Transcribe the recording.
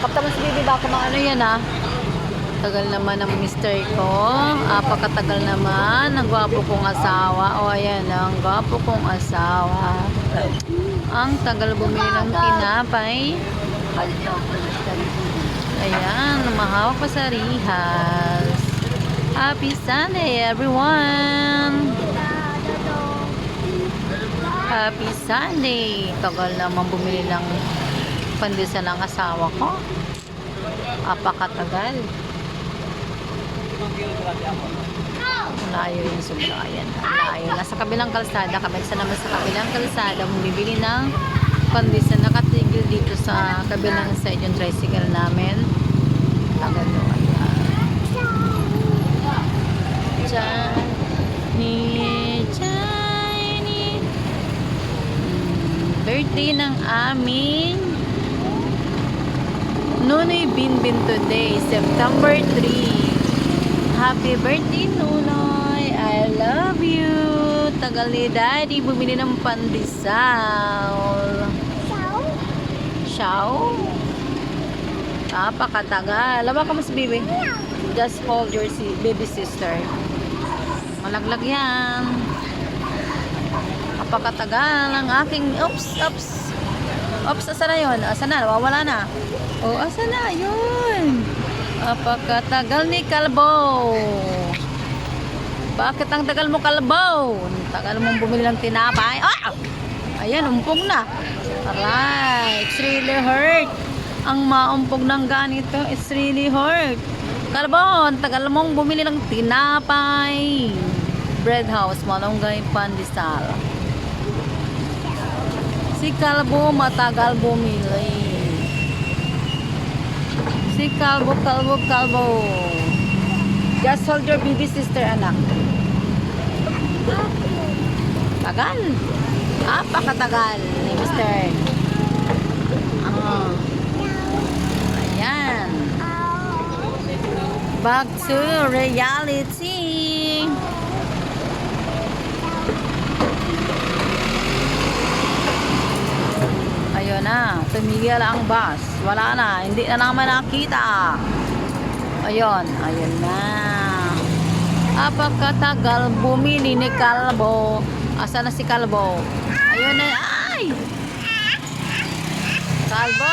Kapta mo si Bibi, baka maano yan ah. Tagal naman ng mister ko. Apakatagal naman. Ang gwapo kong asawa. O ayan, ang gwapo kong asawa. Ang tagal bumili ng tinapay. Ayan, lumahawak pa sa rihas. Happy Sunday, everyone! Happy Sunday! Tagal naman bumili ng pandesal ng asawa ko. Apakatagal. Malayo yung suglayan. Malayo. Nasa kabilang kalsada. Kabagsa naman sa kabilang kalsada. Bumibili ng pandesal. Nakatigil dito sa kabilang side yung tricycle namin. Tagal doon. Johnny. Birthday ng aming Nunoy Binbin today, September 3. Happy birthday, Nunoy. I love you. Tagal ni Daddy bumili ng pandesal. Shaw? Napakatagal. Lawa ka mas baby. Just hold your baby sister. Malaglag yan. Napakatagal ang aking oops. Asa na yun? Asa na? Wawala na. O, asa na? Yun. Napakatagal ni Kalbo. Bakit ang tagal mo, Kalbo? Tagal mong bumili ng tinapay. Ah! Ayan, umpong na. Alright. It's really hurt. Ang maumpog ng ganito, it's really hurt. Kalbo, ang tagal mong bumili ng tinapay. Bread house, malunggay, pandesal. Si Kalbo matagal bumili. Si Kalbo. Just hold your baby sister, anak. Tagal. Apakatagal ni Mister. Ayan. Back to reality. Ayun na, tumigil ang bus. Wala na, hindi na naman nakita. Ayun na. Apakatagal bumili ni Kalbo. Asa na si Kalbo? Ayun na, ay! Kalbo!